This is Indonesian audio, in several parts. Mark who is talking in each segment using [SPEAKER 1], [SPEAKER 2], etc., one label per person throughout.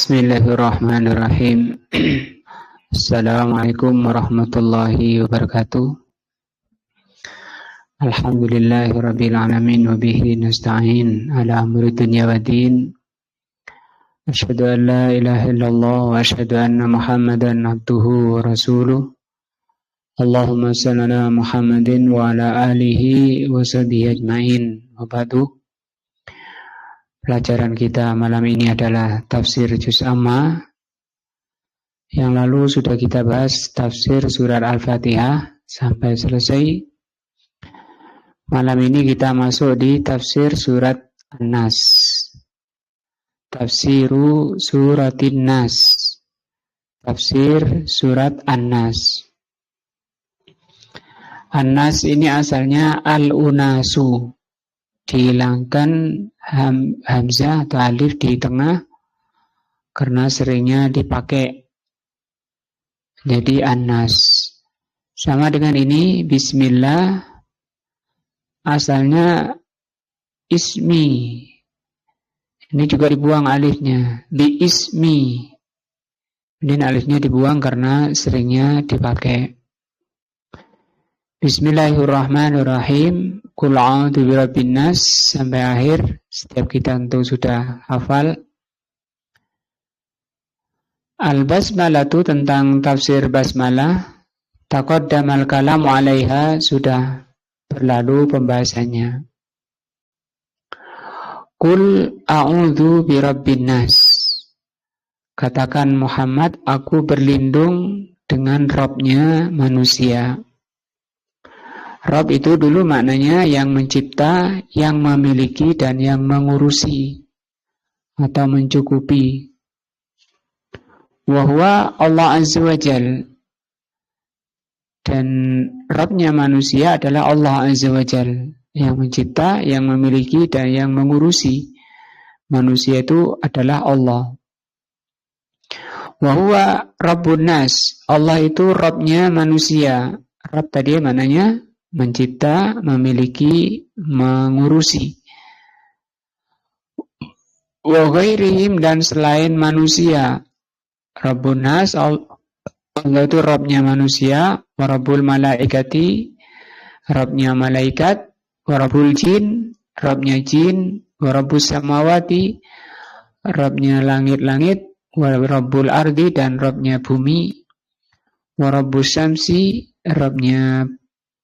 [SPEAKER 1] Bismillahirrahmanirrahim. Assalamualaikum warahmatullahi wabarakatuh. Alhamdulillahirabbil alamin wa bihi nasta'in ala amri dunya waddin. Asyhadu an la ilaha illallah wa asyhadu anna Muhammadan abduhu wa rasuluh. Allahumma shalli ala Muhammadin wa ala alihi wa sahbihi ajmain. Wa ba'du. Pelajaran kita malam ini adalah tafsir Juz Amma. Yang lalu sudah kita bahas tafsir surat Al-Fatihah sampai selesai. Malam ini kita masuk di tafsir surat An-Nas. Tafsiru suratin Nas. Tafsir surat An-Nas. An-Nas ini asalnya Al-Unasu. Dihilangkan hamzah atau alif di tengah karena seringnya dipakai. Jadi An-Nas. Sama dengan ini Bismillah asalnya Ismi. Ini juga dibuang alifnya. Bi Ismi. Ini alifnya dibuang karena seringnya dipakai. Bismillahirrahmanirrahim. Qul a'udzu birabbin nas sampai akhir. Setiap kita tentu sudah hafal. Al-basmalatu tentang tafsir basmalah. Taqaddamal kalamu 'alaiha sudah berlalu pembahasannya. Qul a'udzu birabbin nas. Katakan Muhammad, aku berlindung dengan Rabb-nya manusia. Rabb itu dulu maknanya yang mencipta, yang memiliki, dan yang mengurusi atau mencukupi. Wahwa Allah Azza wa Jal. Dan Rabb-nya manusia adalah Allah Azza wa Jal, yang mencipta, yang memiliki, dan yang mengurusi. Manusia itu adalah Allah. Wahwa Rabbun Nas. Allah itu Rabb-nya manusia. Rabb tadi maknanya mencipta, memiliki, mengurusi. Wa ghairihim dan selain manusia. Rabbun nas, Allah itu Rabbnya manusia. Wa Rabbul malaikati, Rabbnya malaikat. Wa Rabbul jin, Rabbnya jin. Wa Rabbus samawati, Rabbnya langit-langit. Wa Rabbul ardi dan Rabbnya bumi. Wa Rabbus syamsi, Rabbnya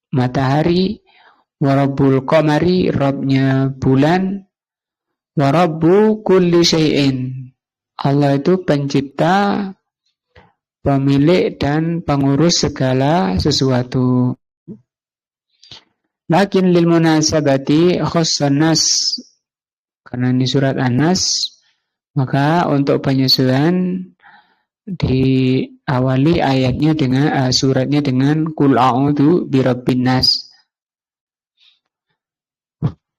[SPEAKER 1] matahari. Wa Rabbul qamari, Rabbnya bulan. Wa Rabbu kulli syai'in. Allah itu pencipta, pemilik dan pengurus segala sesuatu. Lakin lil munasabati khassan nas. Karena ini surat An-Nas, maka untuk penyesuaian diawali ayatnya dengan suratnya dengan Qul a'udzu birabbin nas.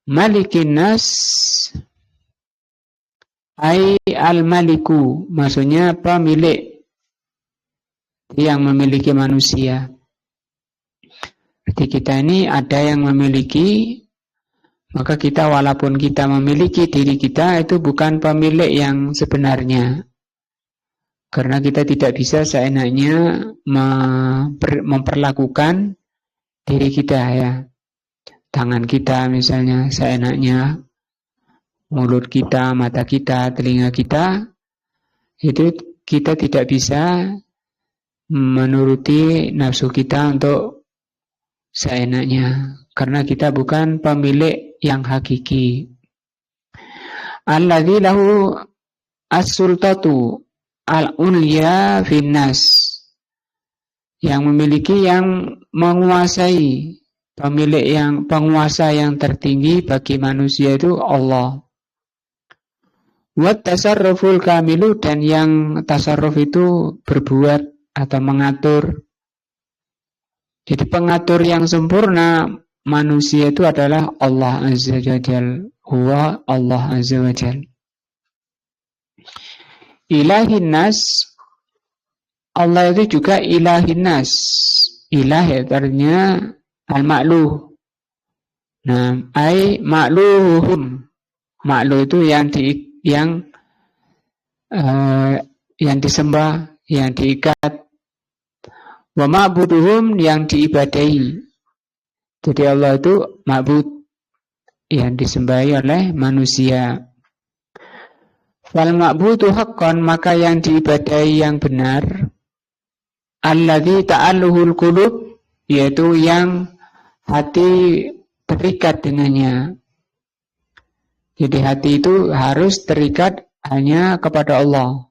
[SPEAKER 1] Malikin nas ai al-maliku, maksudnya pemilik yang memiliki manusia. Berarti kita ini ada yang memiliki, maka kita walaupun kita memiliki diri kita itu bukan pemilik yang sebenarnya. Karena kita tidak bisa seenaknya memperlakukan diri kita ya. Tangan kita misalnya seenaknya, mulut kita, mata kita, telinga kita, itu kita tidak bisa menuruti nafsu kita untuk seenaknya. Karena kita bukan pemilik yang hakiki. Alladzi lahu as-sultatu al-ulya finnas, yang memiliki, yang menguasai, pemilik yang penguasa yang tertinggi bagi manusia itu Allah. Wat tasarruful kamilu, dan yang tasarruf itu berbuat atau mengatur. Jadi pengatur yang sempurna manusia itu adalah Allah Azza wa Jal. Huwa Allah Azza wa Jal. Ilahin nas, Allah itu juga ilahin nas. Ilah artinya al-ma'luh. Nah, ai ma'luhum. Ma'luh itu yang yang disembah, yang diikat. Wa ma'buduhum, yang diibadahi. Jadi Allah itu ma'bud, yang disembahi oleh manusia. Wal ma'budu haqqan, maka yang diibadahi yang benar, alladzi ta'alluhul qulub, yaitu yang hati terikat dengannya. Jadi hati itu harus terikat hanya kepada Allah,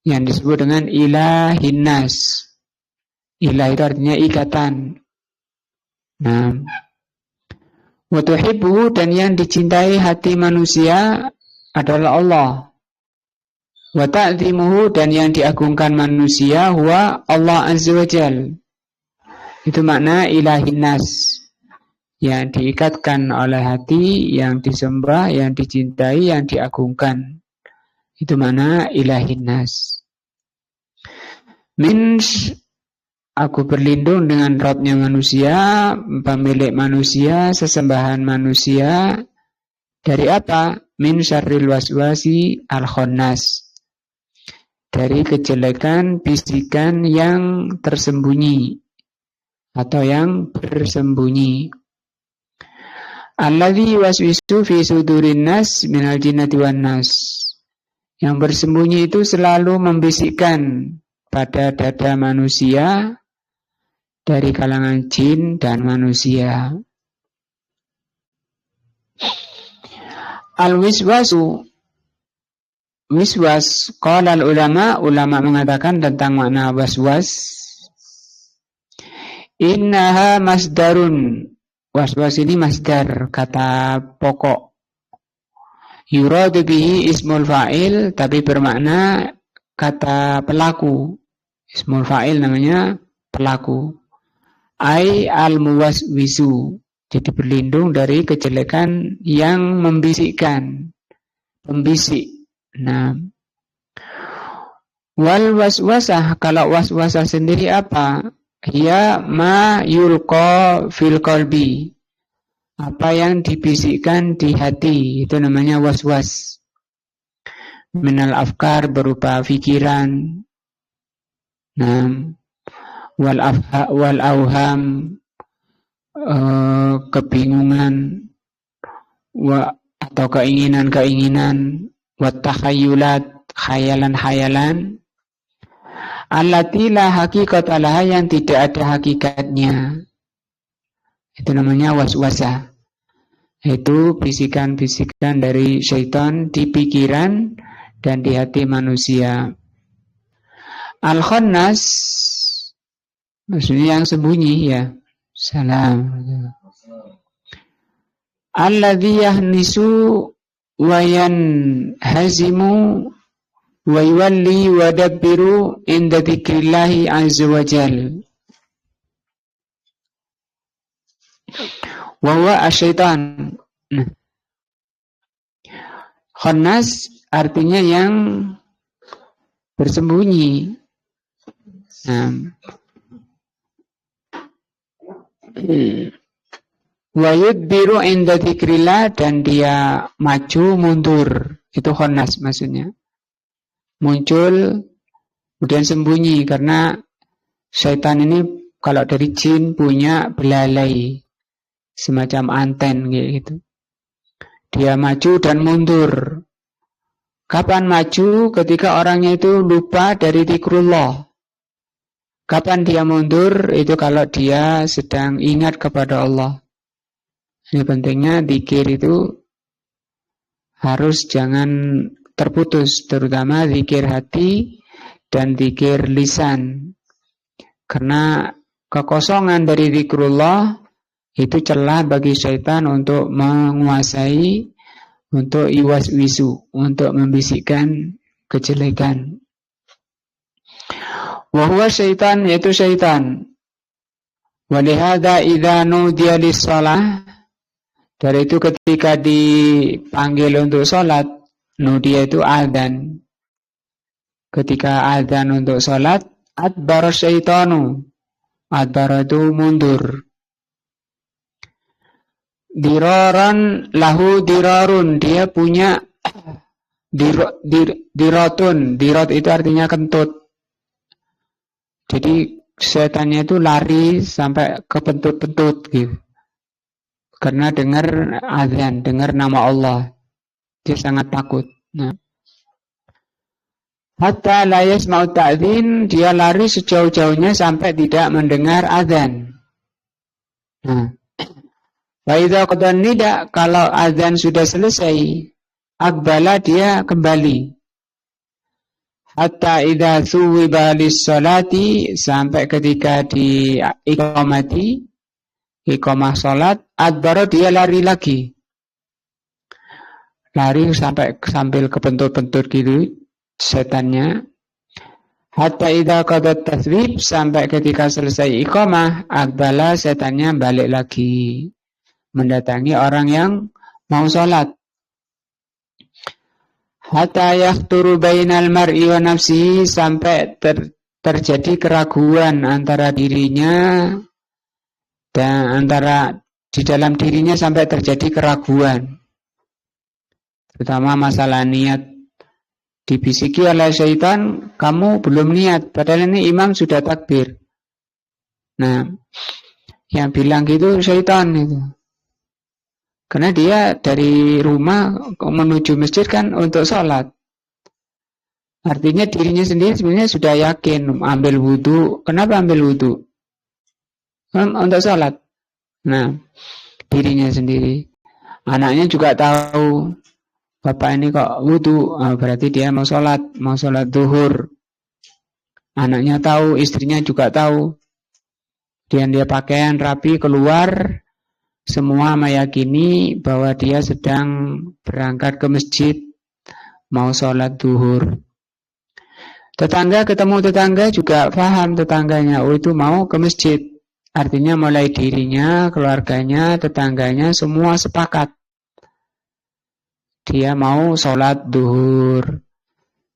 [SPEAKER 1] yang disebut dengan ilahin nas. Ilah itu artinya ikatan. Nah, wa tuhibbuhu, dan yang dicintai hati manusia adalah Allah. Wa ta'zimuhu, dan yang diagungkan manusia huwa Allah azza wa jal. Itu makna ilahin nas, yang diikatkan oleh hati, yang disembah, yang dicintai, yang diagungkan. Itu makna ilahin nas. Aku berlindung dengan Rabbnya manusia, pemilik manusia, sesembahan manusia. Dari apa? Min syarril waswasi al-khannas, dari kejelekan bisikan yang tersembunyi atau yang bersembunyi. Alladzi waswisu fi sudurin nas minal jinnati wan nas, yang bersembunyi itu selalu membisikkan pada dada manusia dari kalangan jin dan manusia. Al-wiswasu, wiswas, qala ulama mengatakan tentang makna waswas, innaha masdarun. Waswas ini masdar, kata pokok. Yuradu bihi ismul fa'il, tapi bermakna kata pelaku. Ismul fa'il namanya pelaku. Ai al-muwaswisu, jadi berlindung dari kejelekan yang membisikkan, pembisik. Nah, wal waswasah, kalau waswasah sendiri apa? Ya ma yulqa fil qalbi, apa yang dibisikkan di hati, itu namanya waswas. Minal afkar, berupa pikiran. Nah, wal auham, kebingungan, atau keinginan-keinginan, wat takhayulat, khayalan-khayalan, allati la haqiqatalah, yang tidak ada hakikatnya. Itu namanya waswasah. Itu bisikan-bisikan dari syaitan di pikiran dan di hati manusia. Al-khannas, maksudnya yang sembunyi, ya. Salam. Alladzi yahnisu wa yanhazimu wa yuwalli wa dabbiru inda dzikrillahi azza wa jal. Wa huwa asyaitan. Khannas artinya yang bersembunyi. Wa yudbiru inda dzikrillah, dan dia maju mundur. Itu khannas maksudnya. Muncul kemudian sembunyi, karena syaitan ini kalau dari jin punya belalai, semacam anten gitu. Dia maju dan mundur. Kapan maju? Ketika orangnya itu lupa dari zikrullah. Kapan dia mundur? Itu kalau dia sedang ingat kepada Allah. Ini pentingnya zikir itu harus jangan terputus, terutama zikir hati dan zikir lisan. Karena kekosongan dari zikrullah itu celah bagi syaitan untuk menguasai, untuk iwaswisu, untuk membisikkan kejelekan. Wa huwa syaitan, yaitu syaitan. Walihada idza nudiya lis-shalah, dari itu ketika dipanggil untuk sholat, nudiya itu adzan. Ketika adzan untuk sholat, adbar syaitanu. Adbar itu mundur. Diraran lahu dirarun, dia punya Dirotun. Dirot itu artinya kentut. Jadi setannya itu lari sampai ke pentut-pentut gitu. Karena dengar azan, dengar nama Allah. Dia sangat takut. Nah. Hatta la yasma'u ta'dzin, dia lari sejauh-jauhnya sampai tidak mendengar azan. Nah. Wa idza qada nida, kalau azan sudah selesai, aqbala, dia kembali. Hatta idza suwiba lis-sholati, sampai ketika di iqamah salat, adbara, dia lari lagi. Lari sambil kepentut-pentut gitu setannya. Hatta idza qada taswib, sampai ketika selesai iqamah, aqbala, setannya balik lagi mendatangi orang yang mau sholat. Hatta yakhturu bainal mar'i wa nafsihi, sampai terjadi keraguan antara dirinya dan di dalam dirinya, sampai terjadi keraguan. Terutama masalah niat. Dibisiki oleh syaitan, kamu belum niat, padahal ini imam sudah takbir. Nah, yang bilang gitu syaitan itu. Karena dia dari rumah menuju masjid kan untuk sholat. Artinya dirinya sendiri sebenarnya sudah yakin ambil wudhu. Kenapa ambil wudhu? Untuk sholat. Nah, dirinya sendiri. Anaknya juga tahu, bapak ini kok wudhu, berarti dia mau sholat zuhur. Anaknya tahu, istrinya juga tahu. Dan dia pakaian rapi keluar, semua meyakini bahwa dia sedang berangkat ke masjid, mau sholat zuhur. Tetangga ketemu tetangga juga paham tetangganya, oh itu mau ke masjid. Artinya mulai dirinya, keluarganya, tetangganya semua sepakat. Dia mau sholat zuhur.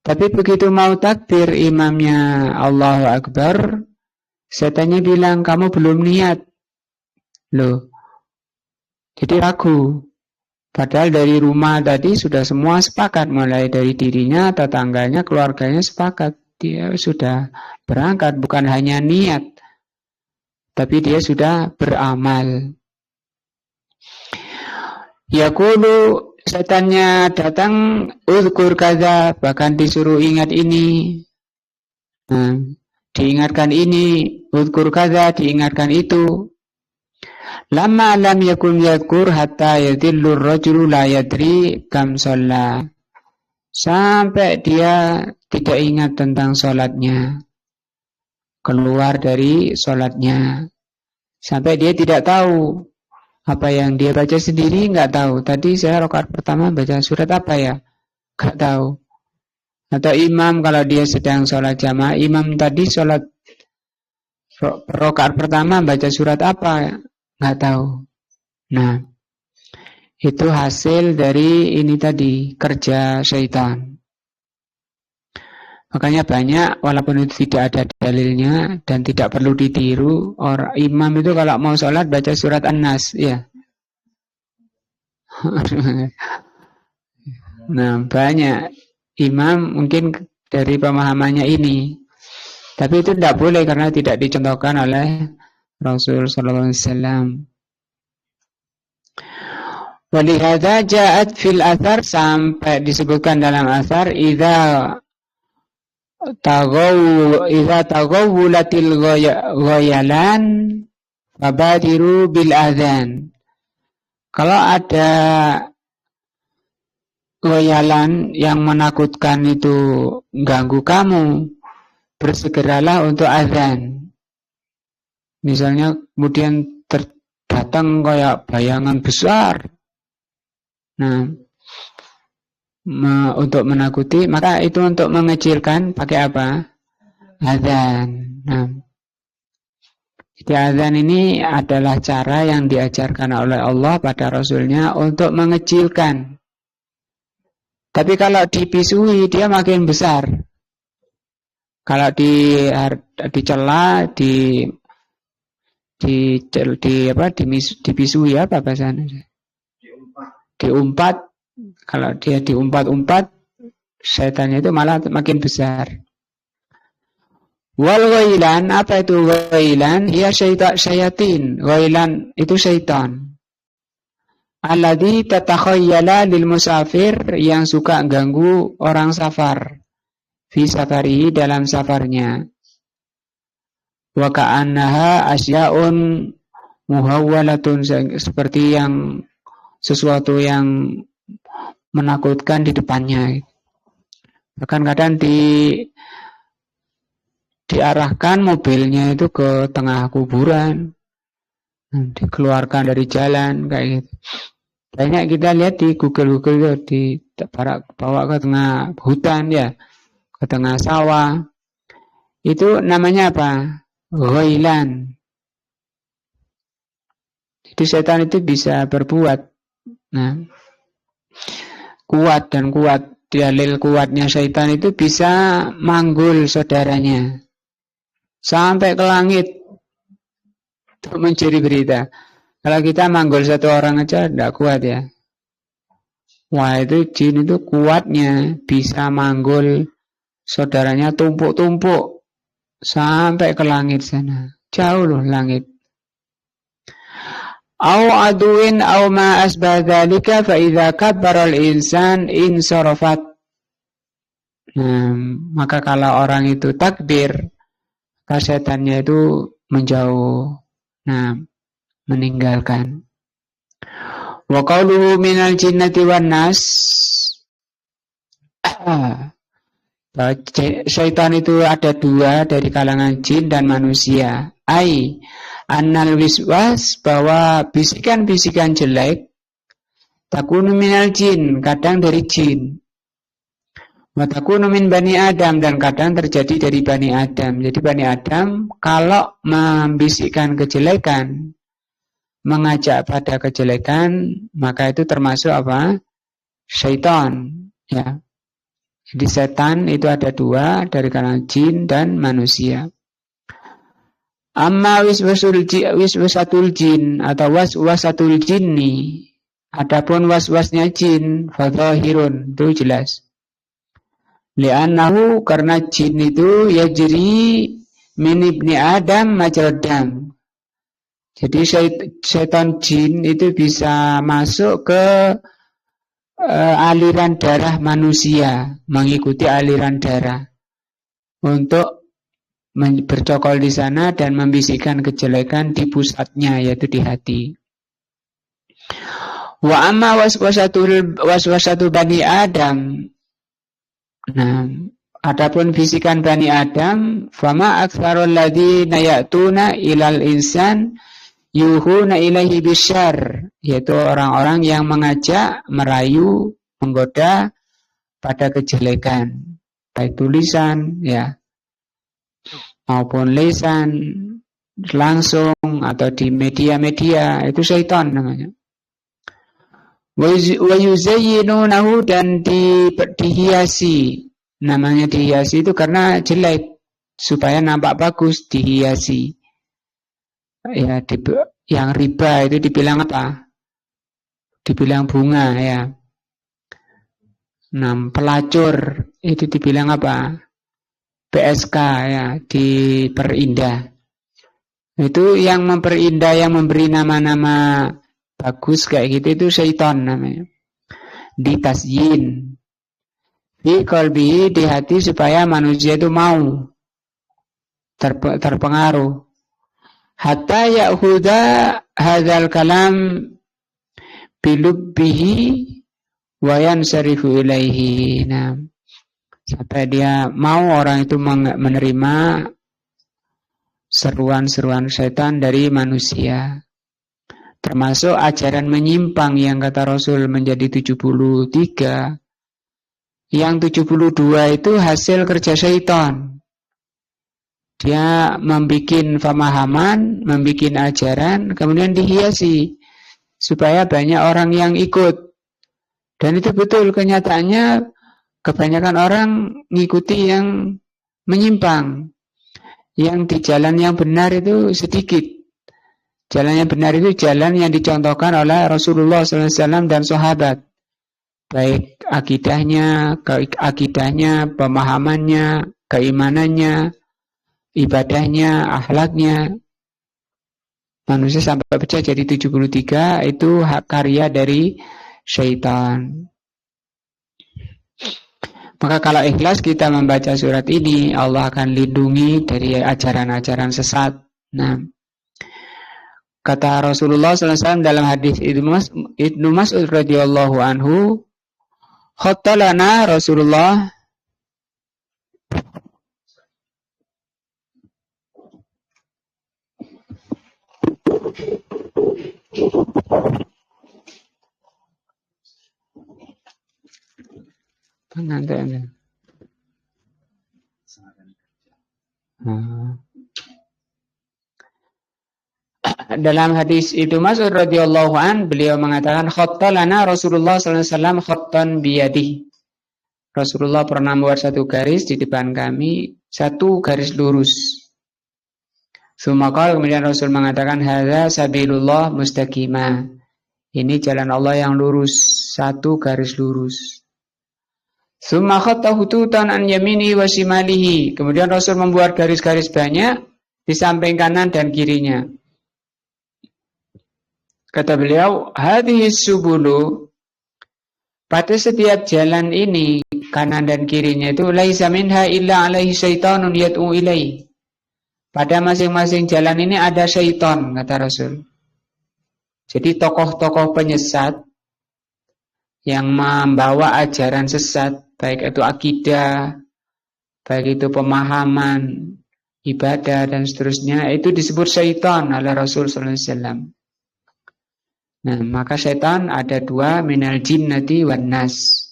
[SPEAKER 1] Tapi begitu mau takbir imamnya Allahu Akbar, setannya bilang kamu belum niat. Loh. Jadi ragu. Padahal dari rumah tadi sudah semua sepakat. Mulai dari dirinya, tetangganya, keluarganya sepakat. Dia sudah berangkat. Bukan hanya niat. Tapi dia sudah beramal. Yaqulu, setannya datang. Uzkur kaza, bahkan disuruh ingat ini. Nah, diingatkan ini. Uzkur kaza, diingatkan itu. Lama lam yakun yadkur hatta yadillur rajulu la yadri kam sholla. Sampai dia tidak ingat tentang sholatnya. Keluar dari sholatnya. Sampai dia tidak tahu. Apa yang dia baca sendiri nggak tahu. Tadi saya rakaat pertama baca surat apa ya? Nggak tahu. Atau imam kalau dia sedang sholat jamaah. Imam tadi sholat rakaat pertama baca surat apa ya? Nggak tahu. Nah, itu hasil dari ini tadi, kerja syaitan. Makanya banyak, walaupun itu tidak ada dalilnya dan tidak perlu ditiru, orang imam itu kalau mau sholat baca surat An-Nas, ya. Nah, banyak imam mungkin dari pemahamannya ini. Tapi itu tidak boleh karena tidak dicontohkan oleh Rasul sallallahu alaihi wasallam. Walihada ja'at fil athar, sampai disebutkan dalam athar idza taghawwulatil ghayalan fabadiru bil adzan. Kalau ada ghayalan yang menakutkan itu ganggu kamu, bersegeralah untuk azan. Misalnya kemudian datang kayak bayangan besar. Nah, untuk menakuti, maka itu untuk mengecilkan pakai apa? Azan. Nah, jadi azan ini adalah cara yang diajarkan oleh Allah pada Rasulnya untuk mengecilkan. Tapi kalau dibisui dia makin besar. Kalau dicela, dibisui apa bahasanya? Diumpat. Kalau dia diumpat-umpat, Setannya itu malah makin besar. Wal ghailan, apa itu ghailan? Ya syayatin. Ghailan itu syaitan. Alladzi tatakhayyala lil musafir, yang suka ganggu orang safar. Fi safari, dalam safarnya. Wa ka'annaha asya'un muhawwalatun, seperti yang sesuatu yang menakutkan di depannya. Bahkan kadang diarahkan mobilnya itu ke tengah kuburan, dikeluarkan dari jalan kayak gitu. Banyak kita lihat di Google itu bawa ke tengah hutan ya, ke tengah sawah. Itu namanya apa? Ghailan. Jadi setan itu bisa berbuat. Nah, kuat. Dalil kuatnya setan itu bisa manggul saudaranya sampai ke langit untuk mencuri berita. Kalau kita manggul satu orang aja tidak kuat ya. Wah, itu jin itu kuatnya, bisa manggul saudaranya tumpuk-tumpuk sampai ke langit sana. Jauh loh langit. Au aduin au ma asbah dzalika fa idza kabbara al-insan insarafat. Maka kalau orang itu takbir, setannya itu menjauh. Meninggalkan. Wa qauluhu minal jinnati wan nas. Syaitan itu ada dua, dari kalangan jin dan manusia. Annal wiswas, bahwa bisikan-bisikan jelek takunu minal jin, kadang dari jin. Wa takunu min bani Adam, dan kadang terjadi dari bani Adam. Jadi bani Adam kalau membisikkan kejelekan, mengajak pada kejelekan, maka itu termasuk apa? Syaitan, ya. Jadi setan itu ada dua, dari kalangan jin dan manusia. Amma wiswasatul jin atau waswasatul jinni, adapun waswasnya jin, fadzahirun, itu jelas. Li'annahu, karena jin itu yajri min ibni Adam majrad dam. Jadi setan jin itu bisa masuk ke aliran darah manusia, mengikuti aliran darah untuk bercokol di sana dan membisikkan kejelekan di pusatnya, yaitu di hati. Wa amma waswasatu bani Adam. Adapun bisikan bani Adam, fama aktsarul ladzina ya'tuna ilal insan yuhuna ilaihi bisyarr, yaitu orang-orang yang mengajak, merayu, menggoda pada kejelekan, baik tulisan ya maupun lisan, langsung atau di media-media, itu syaitan namanya. Wa yuzayyinunahu, dan dihiasi. Namanya dihiasi itu karena jelek, supaya nampak bagus, dihiasi. Ya, yang riba itu dibilang apa? Dibilang bunga ya. Pelacur itu dibilang apa? PSK ya, diperindah. Itu yang memperindah, yang memberi nama-nama bagus kayak gitu, itu syaitan namanya. Ditasyin. Di qalbi, di hati, supaya manusia itu mau terpengaruh. Hatta ya'khudha hadzal kalam bilubbihi wa yansarifu ilaihi. Sampai dia mau, orang itu menerima seruan-seruan setan dari manusia. Termasuk ajaran menyimpang yang kata Rasul menjadi 73. Yang 72 itu hasil kerja syaitan. Dia membikin pemahaman, membikin ajaran, kemudian dihiasi supaya banyak orang yang ikut. Dan itu betul, kenyataannya kebanyakan orang ngikuti yang menyimpang. Yang di jalan yang benar itu sedikit. Jalan yang benar itu jalan yang dicontohkan oleh Rasulullah SAW dan sahabat. baik akidahnya, pemahamannya, keimanannya, ibadahnya, akhlaknya. Manusia sampai pecah jadi 73, itu hak karya dari syaitan. Maka kalau ikhlas kita membaca surat ini, Allah akan lindungi dari ajaran-ajaran sesat. Nah, kata Rasulullah SAW dalam hadis Ibnu Mas'ud radhiyallahu anhu, khattalana Rasulullah pengantin. Dalam hadis itu Mas'ud radhiyallahu an, beliau mengatakan khattalana Rasulullah sallallahu alaihi wasallam khattan biyadihi. Rasulullah pernah membuat satu garis di depan kami, satu garis lurus. Sumakal, kemudian Rasul mengatakan hadza sabilullah mustaqimah. Ini jalan Allah yang lurus, satu garis lurus. Summa khatta hututan an yamini wa shimalihi. Kemudian Rasul membuat garis-garis banyak di samping kanan dan kirinya. Kata beliau, hadhihi subulu, pada setiap jalan ini, kanan dan kirinya itu laisa minha illa alaihi syaitanun yad'u ilaihi. Pada masing-masing jalan ini ada syaitan, kata Rasul. Jadi tokoh-tokoh penyesat yang membawa ajaran sesat, baik itu akidah, baik itu pemahaman, ibadah dan seterusnya, itu disebut syaitan oleh Rasul sallallahu alaihi wasallam. Nah, maka syaitan ada dua, minal jinnati wan nas.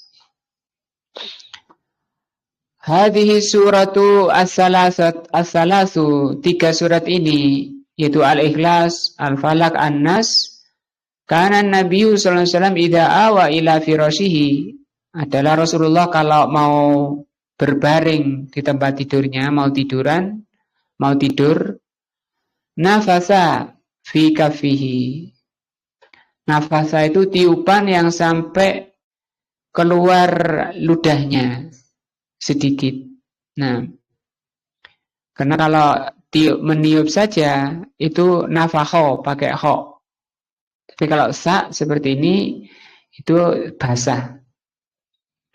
[SPEAKER 1] Hadhihi suratu as-salasu, tiga surat ini, yaitu Al-Ikhlas, Al-Falaq, An-Nas. Karena Nabi sallallahu alaihi wasallam idza awa ila firashihi, adalah Rasulullah kalau mau berbaring di tempat tidurnya, mau tidur, nafasa fi kafihi. Nafasa itu tiupan yang sampai keluar ludahnya sedikit. Nah, karena kalau meniup saja itu nafakho pakai kho. Tapi kalau sa seperti ini itu basah.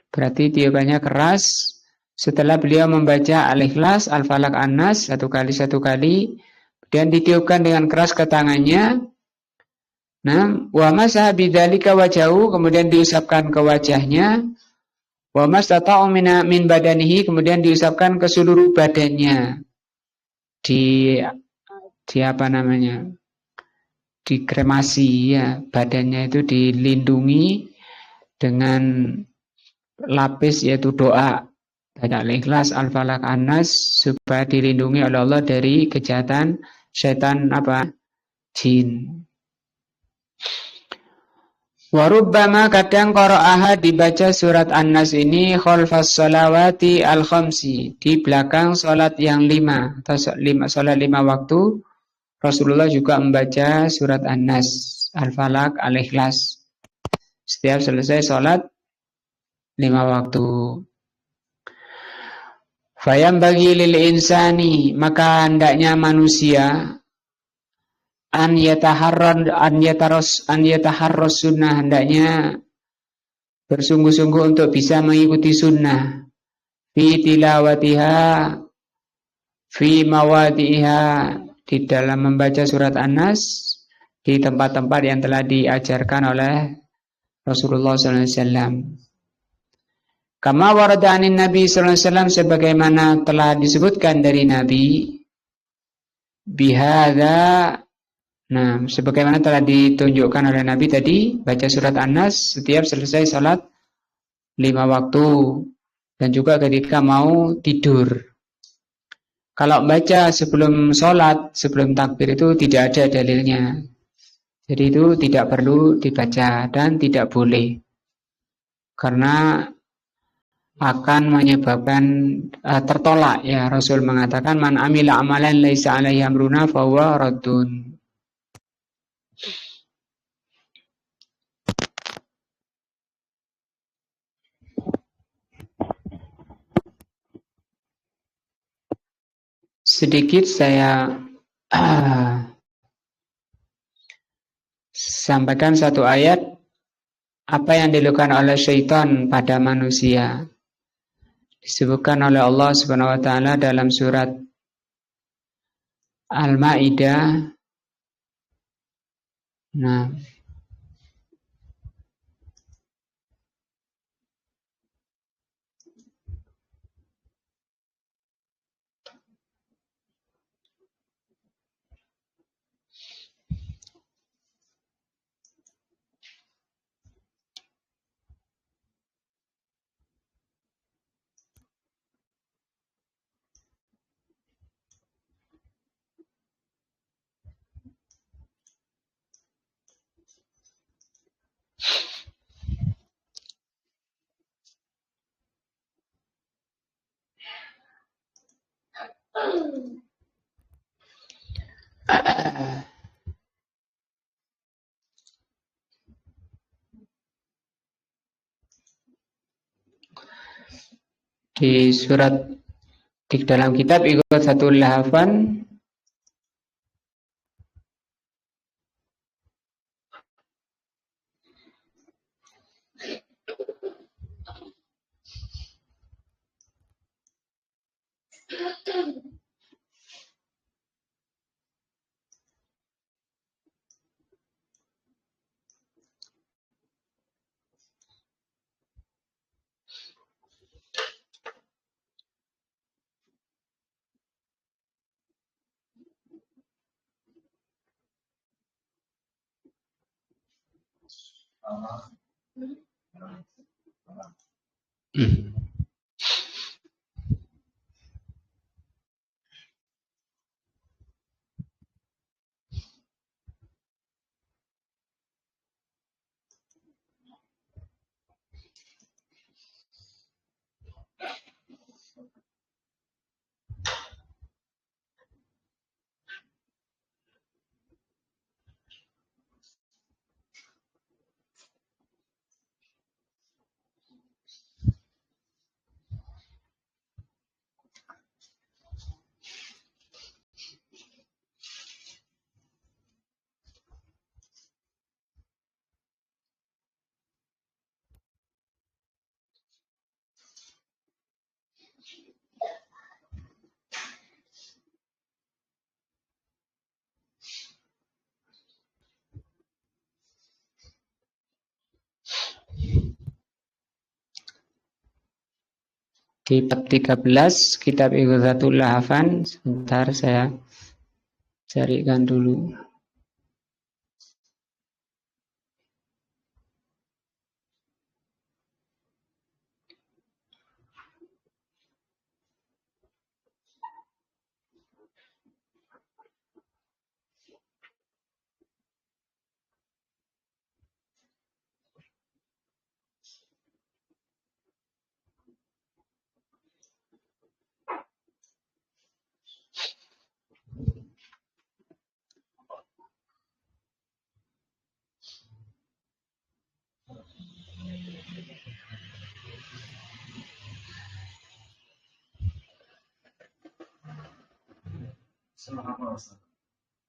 [SPEAKER 1] Berarti tiupannya keras. Setelah beliau membaca Al-Ikhlas, Al-Falaq, An-Nas satu kali, dan ditiupkan dengan keras ke tangannya. Nah, wa masaha bidzalika wajahu, kemudian diusapkan ke wajahnya. Wa mastata'u min badanihi, kemudian diusapkan ke seluruh badannya. Di apa namanya? Dikremasi ya, badannya itu dilindungi dengan lapis yaitu doa. Baca Al-Ikhlas, Al-Falaq, An-Nas supaya dilindungi oleh Allah dari kejahatan setan jin. Warubbama, kadang qara'aha dibaca surat An-Nas ini khalfas sholawati al-khamsi, di belakang salat yang 5 atau salat 5 waktu. Rasulullah juga membaca surat An-Nas, Al-Falaq, Al-Ikhlas setiap selesai salat 5 waktu. Fayam bagi lil insani, maka hendaknya manusia an yataharros sunnah, hendaknya bersungguh-sungguh untuk bisa mengikuti sunnah fi tilawatiha fi mawadiha, di dalam membaca surat An-Nas di tempat-tempat yang telah diajarkan oleh Rasulullah SAW. Kama warada anin Nabi SAW, sebagaimana telah disebutkan dari Nabi, bihadza. Nah, sebagaimana telah ditunjukkan oleh Nabi tadi, baca surat An-Nas setiap selesai salat 5 waktu, dan juga ketika mau tidur. Kalau baca sebelum salat, sebelum takbir itu tidak ada dalilnya. Jadi itu tidak perlu dibaca dan tidak boleh. Karena akan menyebabkan tertolak ya. Rasul mengatakan man amila amalan laisa alaihi amruna fahuwa raddun. sedikit saya sampaikan satu ayat apa yang dilakukan oleh syaitan pada manusia. Disebutkan oleh Allah Subhanahu wa taala dalam surat Al-Maidah. Nah, di surat di dalam kitab Ighatsatul Lahafan di bab 13 kitab Ighatsatul Lahafan. Sebentar saya carikan dulu.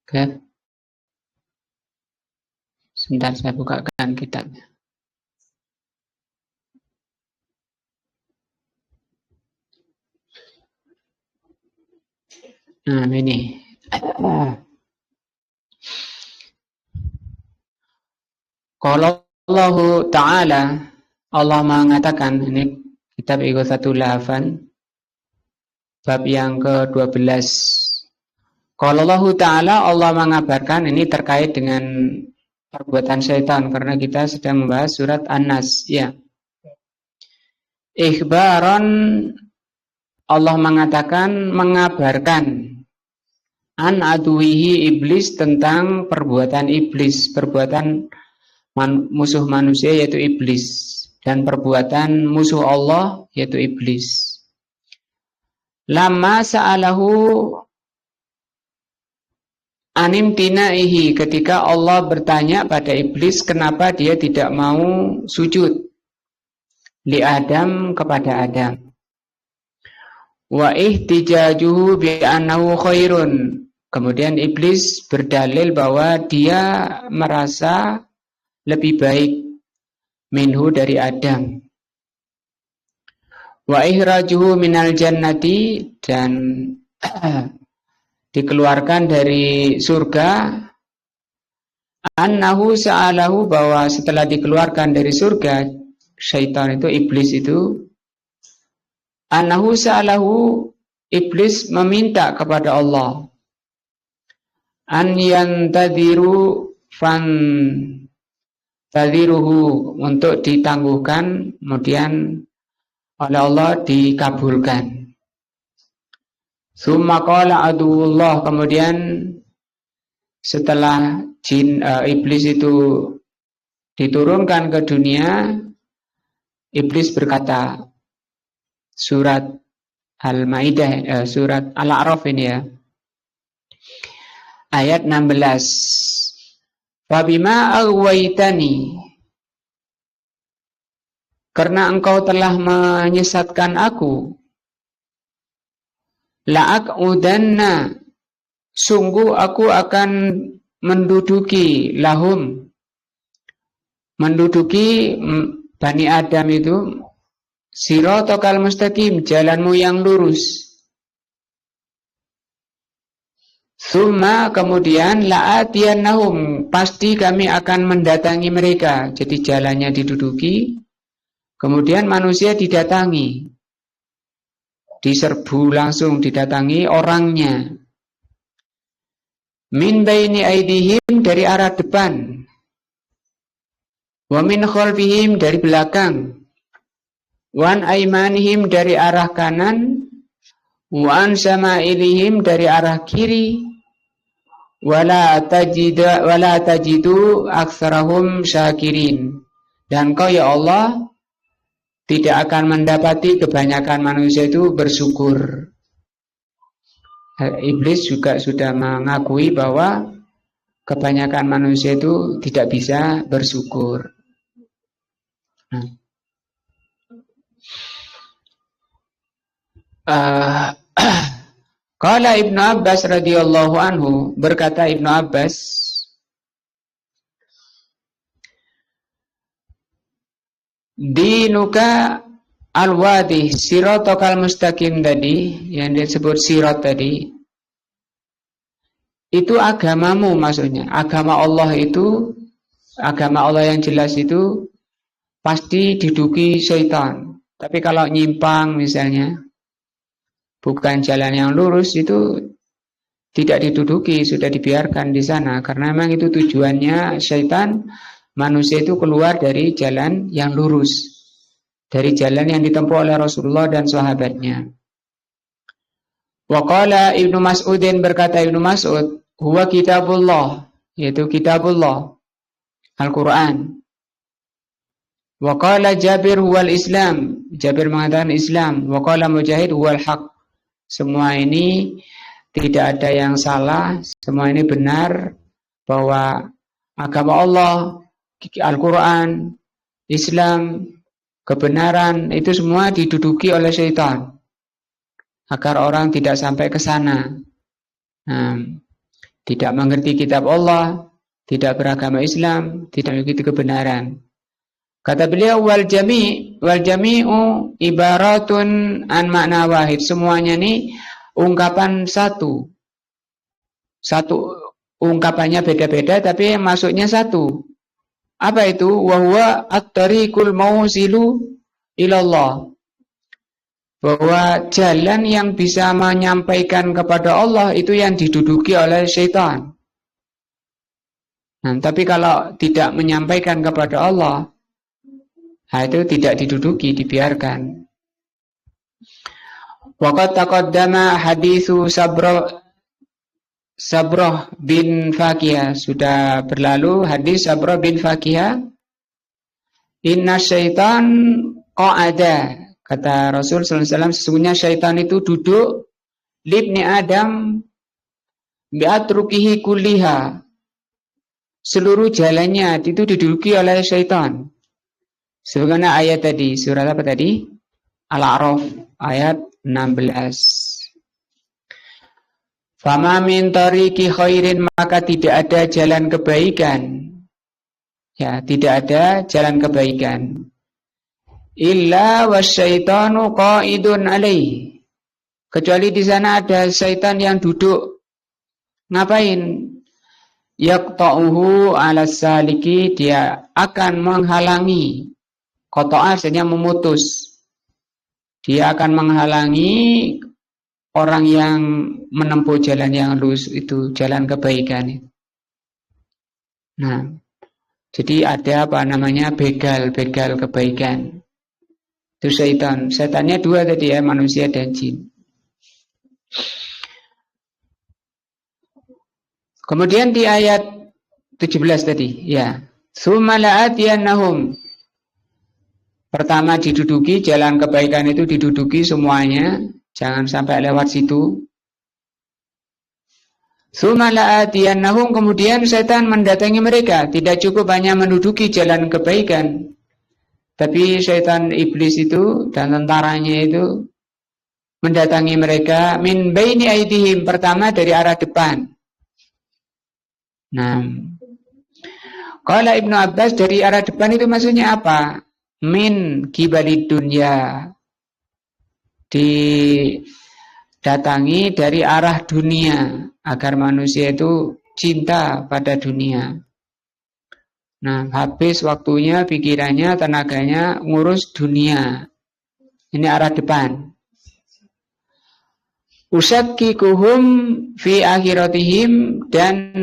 [SPEAKER 1] Oke. Sebentar saya bukakan kitabnya. Nah, ini. Kalau Allah Ta'ala, Allah mengatakan, ini kitab Ighatsatul Lahafan bab yang ke-12. Kalau Allah Ta'ala, Allah mengabarkan, ini terkait dengan perbuatan syaitan, karena kita sedang membahas surat An-Nas, ya. Ikhbaron, Allah mengatakan, mengabarkan an aduwihi iblis, tentang perbuatan iblis, perbuatan musuh manusia yaitu iblis, dan perbuatan musuh Allah yaitu iblis. Lama sa'alahu anim tinaihi, ketika Allah bertanya pada iblis kenapa dia tidak mau sujud li Adam, kepada Adam. Wa ihtijajuhu bi annahu khairun. Kemudian iblis berdalil bahwa dia merasa lebih baik minhu dari Adam. Wa ihrajuhu minal jannati, dan dikeluarkan dari surga. Annahu sa'alahu, bahwa setelah dikeluarkan dari surga, syaitan itu, iblis itu, annahu sa'alahu, iblis meminta kepada Allah, an yantadiru fan tadiruhu, untuk ditangguhkan, kemudian oleh Allah dikabulkan. Summa qala aduwullah, kemudian setelah iblis itu diturunkan ke dunia, iblis berkata, surat Al-Maidah, surat Al-A'raf ini ya, ayat 16. Fabima aghwaytani, karena engkau telah menyesatkan aku, la'aqudanna, sungguh aku akan menduduki lahum, menduduki Bani Adam itu, siratal mustaqim, jalanmu yang lurus. Summa, kemudian, la'atiyannahum, pasti kami akan mendatangi mereka. Jadi jalannya diduduki, kemudian manusia didatangi, diserbu langsung, didatangi orangnya. Min baini aidihim, dari arah depan. Wa min khalfihim, dari belakang. Wa an aimanihim, dari arah kanan. Wa an sama'ilihim, dari arah kiri. Wala tajidu aktsarahum syakirin. Dan kau ya Allah tidak akan mendapati kebanyakan manusia itu bersyukur. Iblis juga sudah mengakui bahwa kebanyakan manusia itu tidak bisa bersyukur. Qala Ibnu Abbas radhiyallahu anhu, berkata Ibnu Abbas, dinuka al-wadi, siratal mustaqim tadi, yang disebut sirat tadi, itu agamamu, maksudnya agama Allah itu, agama Allah yang jelas itu pasti diduduki syaitan. Tapi kalau nyimpang misalnya, bukan jalan yang lurus, itu tidak diduduki, sudah dibiarkan di sana, karena memang itu tujuannya syaitan, manusia itu keluar dari jalan yang lurus, dari jalan yang ditempuh oleh Rasulullah dan sahabatnya. Wa qala Ibnu Mas'udin, berkata Ibnu Mas'ud, huwa kitabullah, yaitu kitabullah, Al-Quran. Wa qala Jabir huwal Islam, Jabir mengatakan Islam. Wa qala Mujahid huwal haq, semua ini tidak ada yang salah, semua ini benar, bahwa agama Allah, Al-Quran, Islam, kebenaran, itu semua diduduki oleh syaitan, agar orang tidak sampai ke sana, tidak mengerti kitab Allah, tidak beragama Islam, tidak mengikuti kebenaran. Kata beliau, wal jami'u ibaratun an makna wahid, semuanya ini ungkapan satu ungkapannya beda-beda tapi maksudnya satu. Apa itu? Wa huwa at-tariqul mausilu ilallah, bahwa jalan yang bisa menyampaikan kepada Allah itu yang diduduki oleh syaitan. Nah, tapi kalau tidak menyampaikan kepada Allah, nah itu tidak diduduki, dibiarkan. Waqad taqaddama haditsu Sabrah bin Fakihah, sudah berlalu hadis Sabrah bin Fakihah. Inna syaitan qa'ada, kata Rasul sallallahu alaihi wasallam, sesungguhnya syaitan itu duduk libni Adam bi'atrukihi kulliha, seluruh jalannya itu diduduki oleh syaitan. Sebagaimana ayat tadi, surat apa tadi? Al-A'raf, ayat 16. Fama min tariqi khairin, maka tidak ada jalan kebaikan. Ya, tidak ada jalan kebaikan. Illa wasyaitanu qaidun alaih. Kecuali di sana ada syaitan yang duduk. Ngapain? Yaqta'uhu 'ala saliki, dia akan menghalangi. Qata'a artinya memutus. Dia akan menghalangi orang yang menempuh jalan yang lurus itu, jalan kebaikan. Nah, jadi ada apa namanya begal-begal kebaikan. Itu syaitan. Setannya dua tadi ya, manusia dan jin. Kemudian di ayat 17 tadi, ya. Tsumma la'atiyannahum. Pertama diduduki, jalan kebaikan itu diduduki semuanya. Jangan sampai lewat situ. Tsumma la'atiyannahum, kemudian setan mendatangi mereka. Tidak cukup hanya menduduki jalan kebaikan. Tapi setan iblis itu dan tentaranya itu mendatangi mereka min baini aidihim, pertama dari arah depan. Nah, qala Ibnu Abbas, dari arah depan itu maksudnya apa? Min kibalid dunya, didatangi dari arah dunia, agar manusia itu cinta pada dunia. Nah, habis waktunya, pikirannya, tenaganya ngurus dunia. Ini arah depan. Usakkikuhum fi akhiratihim, dan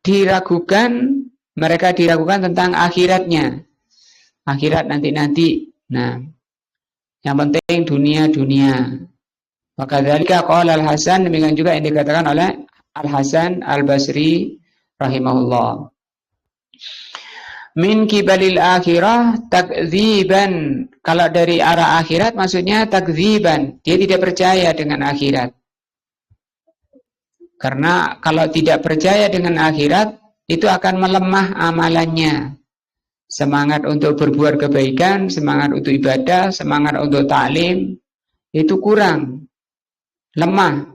[SPEAKER 1] diragukan, mereka diragukan tentang akhiratnya. Akhirat nanti-nanti. Nah, yang penting dunia-dunia. Maka dzalika qala Al-Hasan, demikian juga yang dikatakan oleh Al-Hasan Al-Basri rahimahullah. Min kibalil akhirah takdziban. Kalau dari arah akhirat maksudnya takdziban. Dia tidak percaya dengan akhirat. Karena kalau tidak percaya dengan akhirat, itu akan melemah amalannya. Semangat untuk berbuat kebaikan, semangat untuk ibadah, semangat untuk taklim, itu kurang, lemah.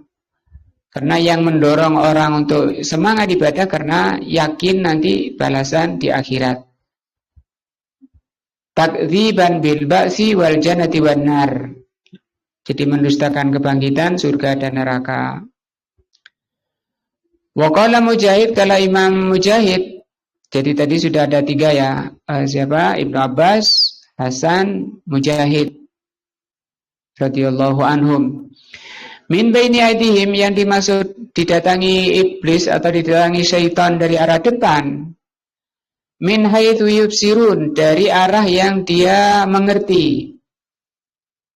[SPEAKER 1] Karena yang mendorong orang untuk semangat ibadah karena yakin nanti balasan di akhirat. Takdziban bil ba'si wal jannati wan nar. Jadi mendustakan kebangkitan, surga dan neraka. Waqala Mujahid, kala Imam Mujahid, jadi tadi sudah ada tiga ya, siapa? Ibnu Abbas, Hasan, Mujahid radhiyallahu anhum. Min baini aidihim, yang dimaksud didatangi iblis atau didatangi syaitan dari arah depan. Min haitsu yubsirun, dari arah yang dia mengerti.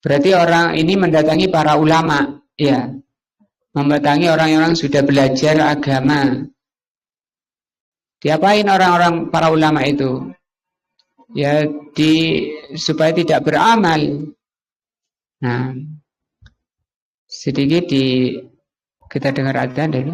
[SPEAKER 1] Berarti orang ini mendatangi para ulama, ya. Mendatangi orang-orang sudah belajar agama. Diapain orang-orang para ulama itu? Ya, supaya tidak beramal. Nah, sedikit kita dengar adzan dulu.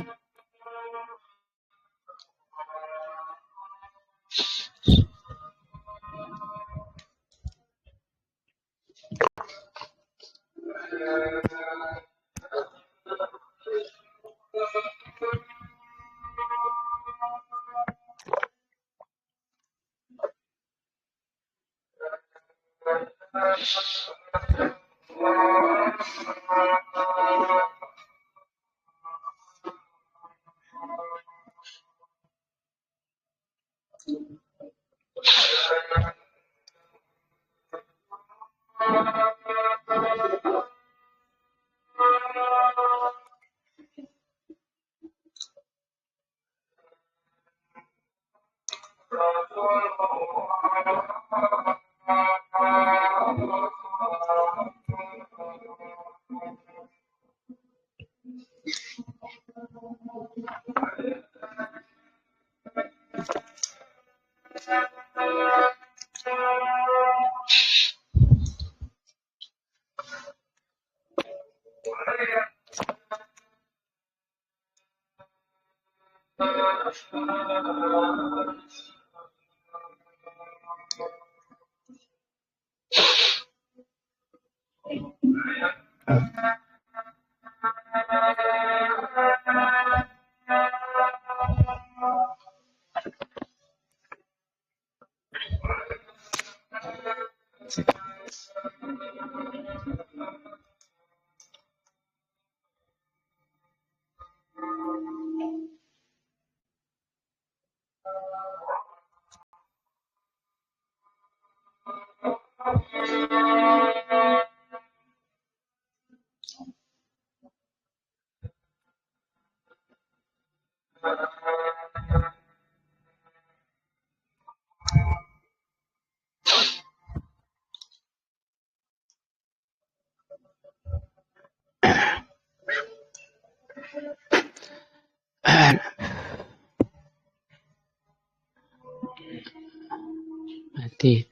[SPEAKER 1] mati.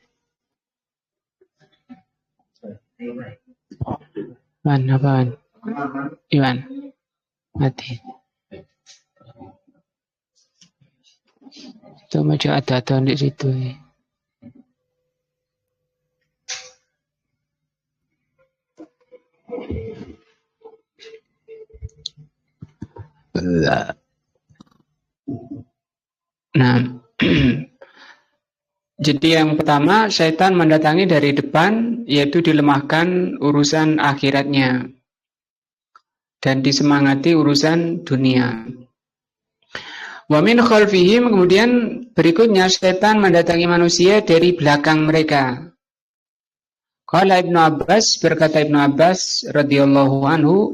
[SPEAKER 1] Apaan? Iwan mati. Itu macam ada di situ. Nah, jadi yang pertama, syaitan mendatangi dari depan, yaitu dilemahkan urusan akhiratnya dan disemangati urusan dunia. Wa min khalfihim, kemudian berikutnya syaitan mendatangi manusia dari belakang mereka. Qala Ibnu Abbas, berkata Ibnu Abbas radhiyallahu anhu,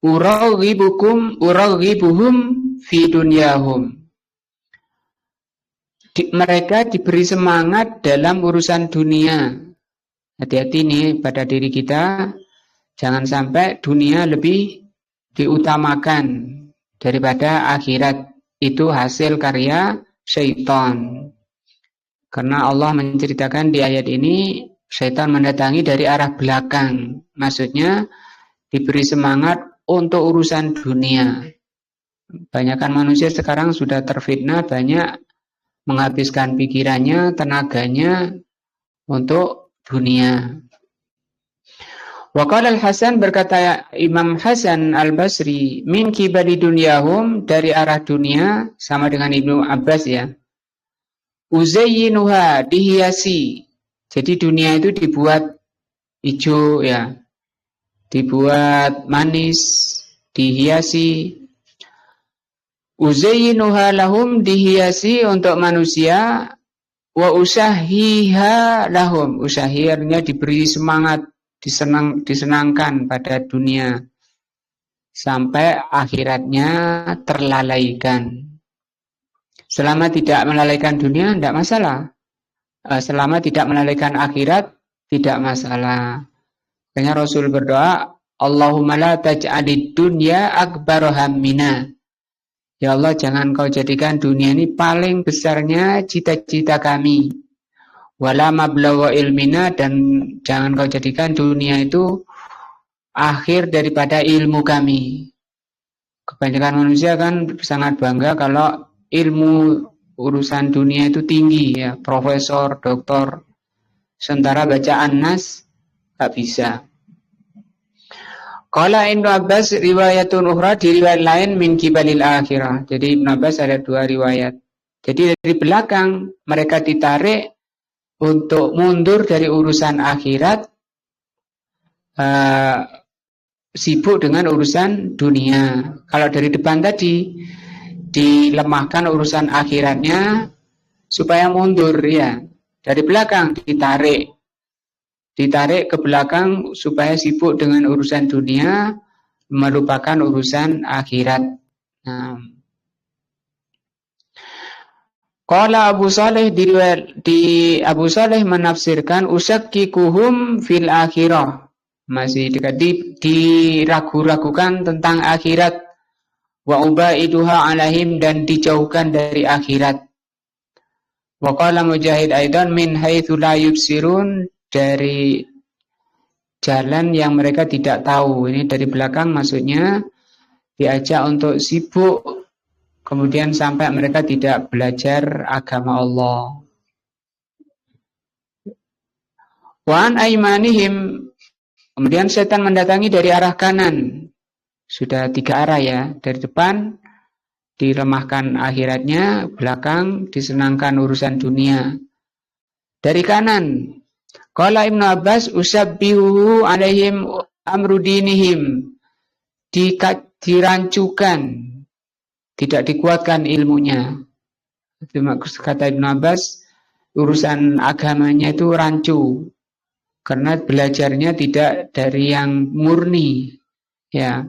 [SPEAKER 1] uraghibuhum fi dunyahum. Mereka diberi semangat dalam urusan dunia. Hati-hati nih pada diri kita, jangan sampai dunia lebih diutamakan daripada akhirat. Itu hasil karya syaitan. Karena Allah menceritakan di ayat ini, syaitan mendatangi dari arah belakang. Maksudnya diberi semangat untuk urusan dunia. Banyakan manusia sekarang sudah terfitnah, banyak menghabiskan pikirannya, tenaganya untuk dunia. Waqala Al-Hasan, berkata Imam Hasan Al-Basri, min kibali dunyahum, dari arah dunia, sama dengan Ibnu Abbas ya. Uzayyinuha, dihiasi. Jadi dunia itu dibuat hijau ya. Dibuat manis, dihiasi. Uzayyinuha lahum, dihiasi untuk manusia. Wa usahiha lahum, usahirnya diberi semangat, disenangkan pada dunia sampai akhiratnya terlalaikan. Selama tidak melalaikan dunia tidak masalah. Selama tidak melalaikan akhirat tidak masalah. Makanya Rasul berdoa, Allahumma la taj'alid dunya akbar hammina. Ya Allah, jangan kau jadikan dunia ini paling besarnya cita-cita kami. Wala mablagha ilmina, dan jangan kau jadikan dunia itu akhir daripada ilmu kami. Kebanyakan manusia kan sangat bangga kalau ilmu urusan dunia itu tinggi ya, profesor, doktor. Sementara baca An-Nas tak bisa. Qala Ibnu Abbas riwayatun ukhra, di riwayat lain min kibalil akhirah. Jadi Ibnu Abbas ada dua riwayat. Jadi dari belakang mereka ditarik untuk mundur dari urusan akhirat, sibuk dengan urusan dunia. Kalau dari depan tadi dilemahkan urusan akhiratnya supaya mundur ya. Dari belakang ditarik ke belakang supaya sibuk dengan urusan dunia, melupakan urusan akhirat. Nah. Qala Abu Saleh, di Abu Saleh menafsirkan usakkikuhum fil akhirah. Masih diragu-ragukan tentang akhirat. Wa ubaiduha alaihim, dan dijauhkan dari akhirat. Wa qala Mujahid aidan min haitsu la yubsirun, dari jalan yang mereka tidak tahu. Ini dari belakang maksudnya diajak untuk sibuk, kemudian sampai mereka tidak belajar agama Allah. Wa an aimanihim, kemudian setan mendatangi dari arah kanan. Sudah 3 arah ya, dari depan dilemahkan akhiratnya, belakang disenangkan urusan dunia. Dari kanan, qala Ibnu Abbas usabbihu alaihim amru dinihim, dirancukan, tidak dikuatkan ilmunya. Itu kata Ibnu Abbas, urusan agamanya itu rancu karena belajarnya tidak dari yang murni ya,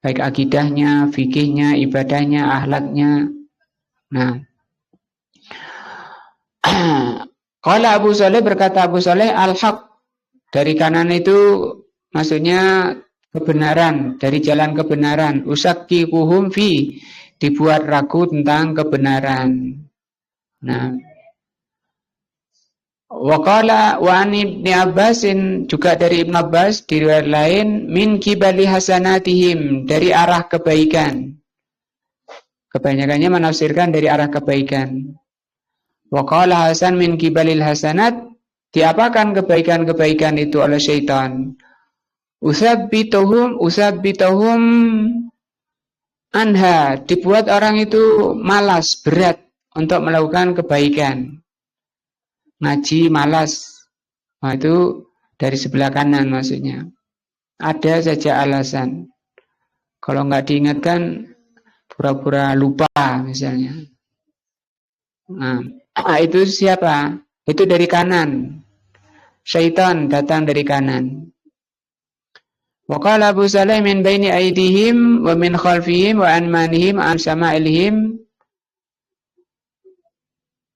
[SPEAKER 1] baik akidahnya, fikihnya, ibadahnya, akhlaknya. Nah, Qala Abu Saleh, berkata Abu Saleh, al-haq, dari kanan itu maksudnya kebenaran, dari jalan kebenaran. Usakkikuhum fi, dibuat ragu tentang kebenaran. Nah, Waqala wa an Ibnu Abbasin, juga dari Ibnu Abbas di riwayat lain, min kibali hasanatihim, dari arah kebaikan. Kebanyakannya menafsirkan dari arah kebaikan. Waqala Hasan min kibalil hasanat, diapakan kebaikan-kebaikan itu oleh syaitan? Usabbituhum anha, dibuat orang itu malas, berat untuk melakukan kebaikan. Ngaji malas. Nah, itu dari sebelah kanan maksudnya. Ada saja alasan. Kalau nggak diingatkan, pura-pura lupa misalnya. Nah, itu siapa? Itu dari kanan. Syaitan datang dari kanan. Wa qala Abu Salim min baini aydihim wa min khalfihim wa an manihim an sama'ilihim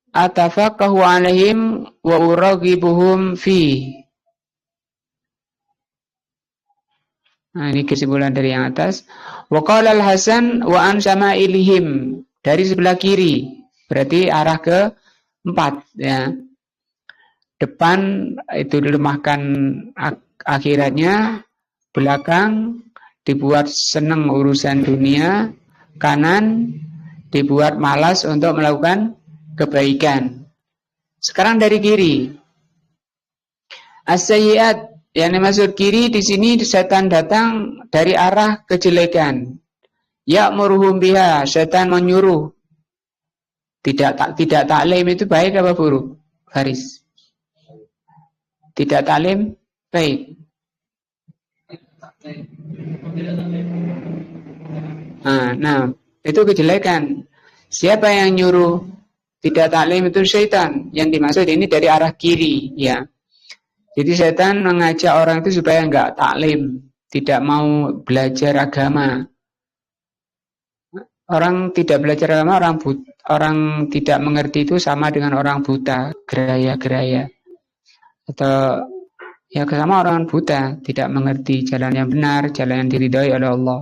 [SPEAKER 1] atafaqahu alaihim wa uragibuhum fi. Nah, ini kesimpulan dari yang atas. Wa qala al-Hasan wa an sama'ilihim, dari sebelah kiri. Berarti arah ke 4 ya. Depan itu dilemahkan akhiratnya, belakang dibuat senang urusan dunia, kanan dibuat malas untuk melakukan kebaikan. Sekarang dari kiri. As-sayyi'at, yang dimaksud kiri di sini setan datang dari arah kejelekan. Ya'muruhum biha, setan menyuruh. Tidak taklim itu baik apa buruk? Faris. Tidak taklim baik. Nah, itu kejelekan. Siapa yang nyuruh tidak taklim itu syaitan. Yang dimaksud ini dari arah kiri, ya. Jadi setan mengajak orang itu supaya enggak taklim, tidak mau belajar agama. Orang tidak belajar agama, orang tidak mengerti itu sama dengan orang buta, geraya-geraya. Atau ya sama orang buta, tidak mengerti jalan yang benar, jalan yang diridhai oleh Allah.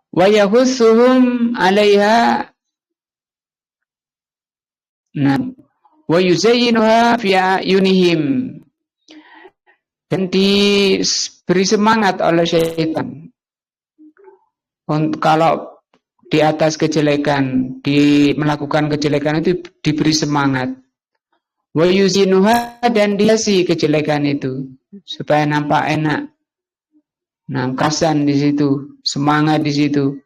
[SPEAKER 1] Wa yahussuhum 'alaiha, wa yuzayyinuha fi ayunihim, dan diberi semangat oleh syaitan. Kalau di atas kejelekan, melakukan kejelekan itu diberi semangat. Wa yuzinuha, dan dihiasi kejelekan itu supaya nampak enak. Nah, kasan di situ, semangat di situ.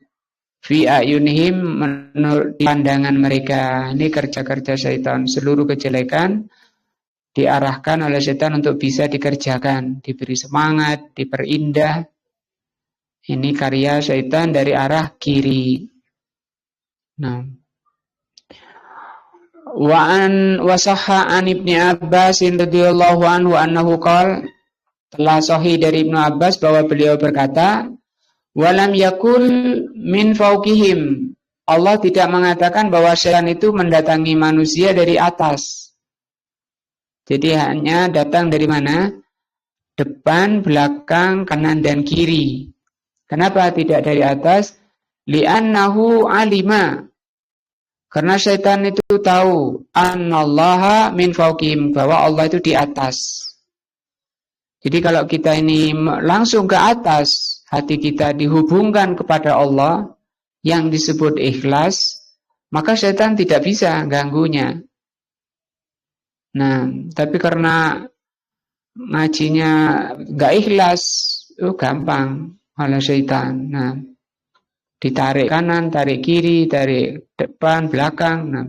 [SPEAKER 1] Fi ayunihim, menurut pandangan mereka. Ini kerja-kerja syaitan. Seluruh kejelekan diarahkan oleh syaitan untuk bisa dikerjakan, diberi semangat, diperindah. Ini karya syaitan dari arah kiri. Nah, wa sahha an Ibnu Abbas radhiyallahu anhu annahu qala, telah sahih dari Ibnu Abbas bahwa beliau berkata, walam yakul min fawqihim, Allah tidak mengatakan bahwa syaitan itu mendatangi manusia dari atas. Jadi hanya datang dari mana? Depan, belakang, kanan dan kiri. Kenapa tidak dari atas? Li'annahu alima, karena syaitan itu tahu annallaha min fawqihim, bahwa Allah itu di atas. Jadi kalau kita ini langsung ke atas, hati kita dihubungkan kepada Allah yang disebut ikhlas, maka syaitan tidak bisa ganggunya. Nah, tapi karena ngajinya gak ikhlas, gampang oleh syaitan. Nah, ditarik kanan, tarik kiri, tarik depan, belakang. Nah,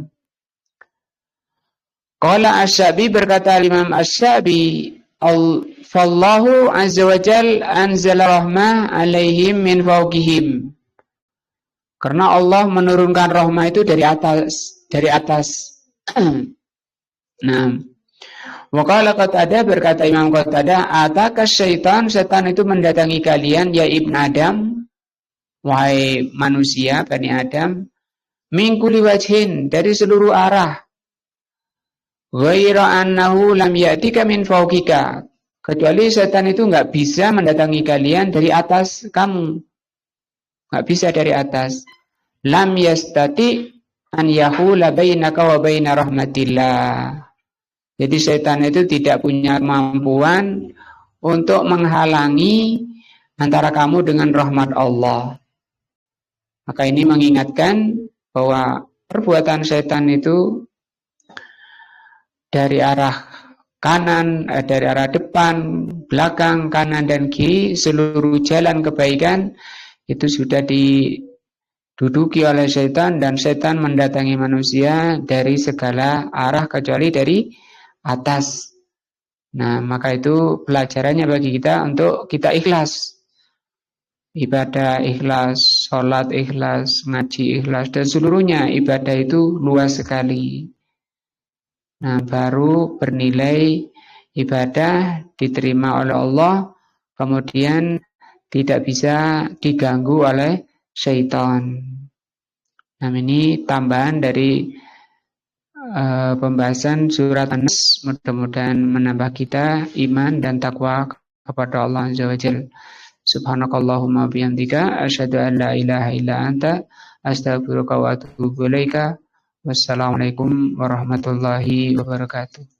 [SPEAKER 1] qala Asy-Sya'bi, berkata Imam Asy-Sya'bi, fallahu azza wa jal anzala rahmah alaihim min fawqihim, karena Allah menurunkan rahmah itu dari atas. Nah, wa qala Qatadah, berkata Imam Qatadah, ataka syaitan, setan itu mendatangi kalian ya Ibn Adam, wahai manusia, Bani Adam, min kulli wajhin, dari seluruh arah, ghaira annahu lam ya'tika min fawqika, kecuali setan itu enggak bisa mendatangi kalian dari atas kamu, enggak bisa dari atas. Lam yastati an yahula bainaka wa baina rahmatillah, Jadi setan itu tidak punya kemampuan untuk menghalangi antara kamu dengan rahmat Allah. Maka ini mengingatkan bahwa perbuatan setan itu dari arah kanan, dari arah depan, belakang, kanan dan kiri, seluruh jalan kebaikan itu sudah diduduki oleh setan, dan setan mendatangi manusia dari segala arah kecuali dari atas. Nah, maka itu pelajarannya bagi kita untuk kita ikhlas. Ibadah ikhlas, sholat ikhlas, ngaji ikhlas, dan seluruhnya ibadah itu luas sekali. Nah, baru bernilai ibadah diterima oleh Allah, kemudian tidak bisa diganggu oleh syaitan. Nah, ini tambahan dari pembahasan surat An-Nas. Mudah-mudahan menambah kita iman dan takwa kepada Allah Azza wa Jalla. Subhanakallahumma bihamdika asyhadu an la ilaha illa anta astaghfiruka wa atubu ilaika. Wassalamualaikum warahmatullahi wabarakatuh.